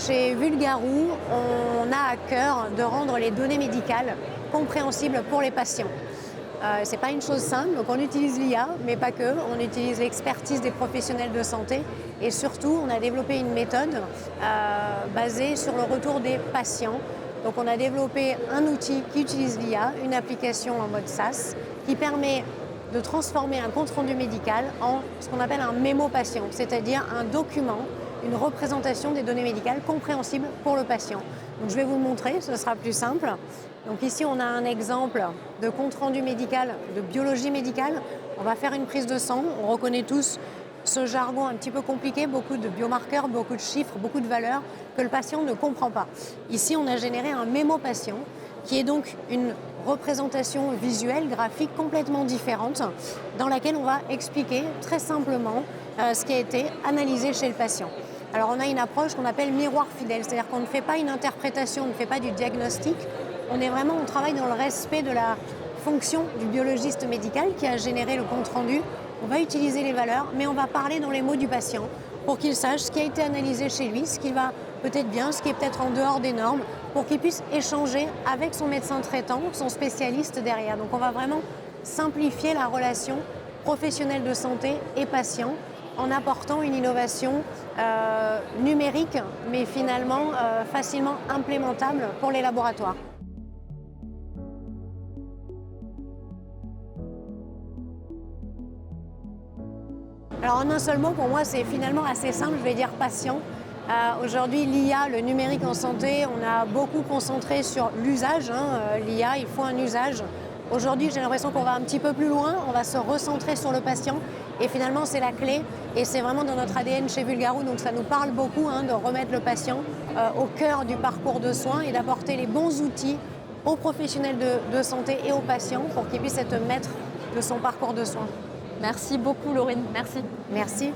Chez Vulgaroo, on a à cœur de rendre les données médicales compréhensibles pour les patients. Ce n'est pas une chose simple, donc on utilise l'IA, mais pas que. On utilise l'expertise des professionnels de santé et surtout, on a développé une méthode basée sur le retour des patients. Donc on a développé un outil qui utilise l'IA, une application en mode SaaS, qui permet de transformer un compte-rendu médical en ce qu'on appelle un mémo patient, c'est-à-dire un document, une représentation des données médicales compréhensibles pour le patient. Donc je vais vous le montrer, ce sera plus simple. Donc ici, on a un exemple de compte-rendu médical, de biologie médicale. On va faire une prise de sang. On reconnaît tous ce jargon un petit peu compliqué, beaucoup de biomarqueurs, beaucoup de chiffres, beaucoup de valeurs que le patient ne comprend pas. Ici, on a généré un mémo patient qui est donc une représentation visuelle, graphique complètement différente dans laquelle on va expliquer très simplement ce qui a été analysé chez le patient. Alors on a une approche qu'on appelle miroir fidèle, c'est-à-dire qu'on ne fait pas une interprétation, on ne fait pas du diagnostic, on travaille dans le respect de la fonction du biologiste médical qui a généré le compte-rendu. On va utiliser les valeurs, mais on va parler dans les mots du patient pour qu'il sache ce qui a été analysé chez lui, ce qui va peut-être bien, ce qui est peut-être en dehors des normes, pour qu'il puisse échanger avec son médecin traitant, son spécialiste derrière. Donc on va vraiment simplifier la relation professionnelle de santé et patient en apportant une innovation numérique, mais finalement facilement implémentable pour les laboratoires. Alors en un seul mot, pour moi, c'est finalement assez simple, je vais dire patient. Aujourd'hui, l'IA, le numérique en santé, on a beaucoup concentré sur l'usage. L'IA, il faut un usage. Aujourd'hui, j'ai l'impression qu'on va un petit peu plus loin, on va se recentrer sur le patient. Et finalement, c'est la clé. Et c'est vraiment dans notre ADN chez Vulgaroo, donc ça nous parle beaucoup de remettre le patient au cœur du parcours de soins et d'apporter les bons outils aux professionnels de santé et aux patients pour qu'ils puissent être maîtres de son parcours de soins. Merci beaucoup Laurine, merci. Merci.